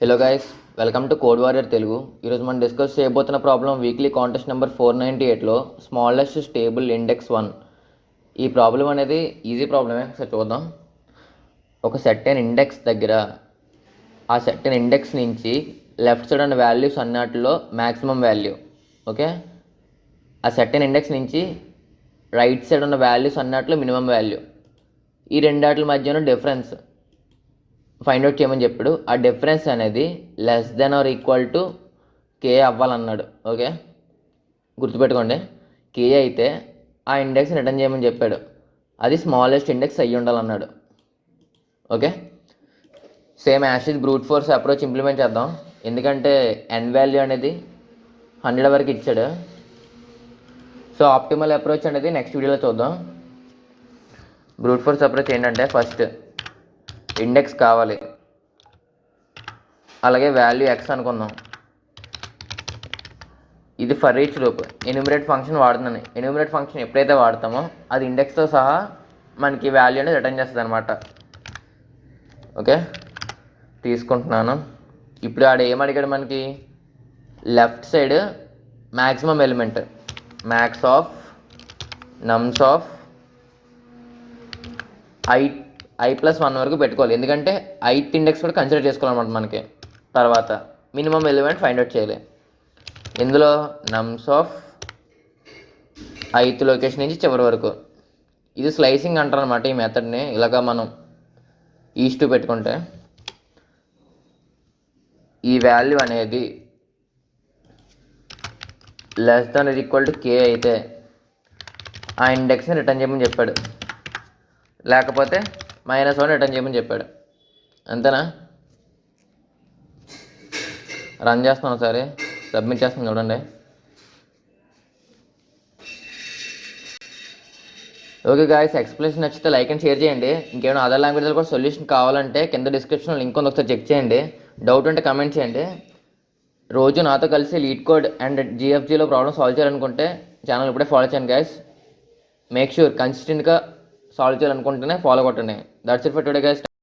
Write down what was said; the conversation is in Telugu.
Hello guys, welcome to code warrior Telugu. ఈరోజు మనం డిస్కస్ చేయబోతున్న ప్రాబ్లం వీక్లీ కాంటెస్ట్ నెంబర్ 498లో స్మాలెస్ట్ స్టేబుల్ ఇండెక్స్ 1. ఈ ప్రాబ్లం అనేది ఈజీ ప్రాబ్లమే. ఒకసారి చూద్దాం. ఒక సెర్టెన్ ఇండెక్స్ దగ్గర ఆ సెర్టెన్ ఇండెక్స్ నుంచి లెఫ్ట్ సైడ్ ఉన్న వాల్యూస్ అన్నిటిలో మ్యాక్సిమం వాల్యూ, ఓకే. ఆ సెర్టెన్ ఇండెక్స్ నుంచి రైట్ సైడ్ ఉన్న వాల్యూస్ అన్నిటిలో మినిమం వాల్యూ. ఈ రెండాటి మధ్యన డిఫరెన్స్ ఫైండ్ అవుట్ చేయమని చెప్పాడు. ఆ డిఫరెన్స్ అనేది less than or equal to K అవ్వాలన్నాడు, ఓకే. గుర్తుపెట్టుకోండి, కే అయితే ఆ ఇండెక్స్ రిటర్న్ చేయమని చెప్పాడు. అది స్మాలెస్ట్ ఇండెక్స్ అయ్యి ఉండాలన్నాడు, okay. Same as is brute force approach implement చేద్దాం. ఎందుకంటే ఎన్ వాల్యూ అనేది 100 వరకు ఇచ్చాడు. సో ఆప్టిమల్ అప్రోచ్ అనేది నెక్స్ట్ వీడియోలో చూద్దాం. బ్రూట్ ఫోర్స్ అప్రోచ్ ఏంటంటే ఫస్ట్ ఇండెక్స్ కావాలి, అలాగే వాల్యూ ఎక్స్ అనుకుందాం. ఇది for each loop. Enumerate function వాడుతున్నాను. ఎన్యూమరేట్ ఫంక్షన్ ఎప్పుడైతే వాడతామో అది ఇండెక్స్తో సహా మనకి వాల్యూ అనేది రిటర్న్ చేస్తుంది అనమాట, ఓకే. తీసుకుంటున్నాను. ఇప్పుడు ఆడ ఏం అడిగాడు మనకి? Left side maximum element, max of నమ్స్ of i+1 వరకు పెట్టుకోవాలి. ఎందుకంటే ith ఇండెక్స్ కూడా కన్సిడర్ చేసుకోవాలన్నమాట మనకి. తర్వాత మినిమం ఎలిమెంట్ ఫైండ్ అవుట్ చేయాలి. ఇందులో నమ్స్ ఆఫ్ ith లొకేషన్ నుంచి చివరి వరకు. ఇది స్లైసింగ్ అంటారు అనమాట ఈ మెథడ్ని. ఇలాగా మనం ఈస్ట్ పెట్టుకుంటే ఈ వాల్యూ అనేది less than or equal to K అయితే ఆ ఇండెక్స్ని రిటర్న్ చేయమని చెప్పాడు. లేకపోతే -1 రిటర్న్ చేయమని చెప్పాడు. అంతేనా? రన్ చేస్తాను ఒకసారి, సబ్మిట్ చేస్తాను చూడండి. ఓకే గాయస్, ఎక్స్ప్లెనేషన్ నచ్చితే లైక్ అండ్ షేర్ చేయండి. ఇంకేమైనా అదర్ లాంగ్వేజ్లో కూడా సొల్యూషన్ కావాలంటే కింద డిస్క్రిప్షన్లో లింక్ ఉంది, ఒకసారి చెక్ చేయండి. డౌట్ ఉంటే కమెంట్ చేయండి. రోజు నాతో కలిసి లీడ్ కోడ్ అండ్ జిఎఫ్జిలో ప్రాబ్లమ్ సాల్వ్ చేయాలనుకుంటే ఛానల్ ఇప్పుడే ఫాలో చేయండి గాయస్. మేక్ షూర్ కన్సిస్టెంట్గా సాల్వ్ చేయాలనుకుంటేనే ఫాలో కొట్టండి. That's it for today guys.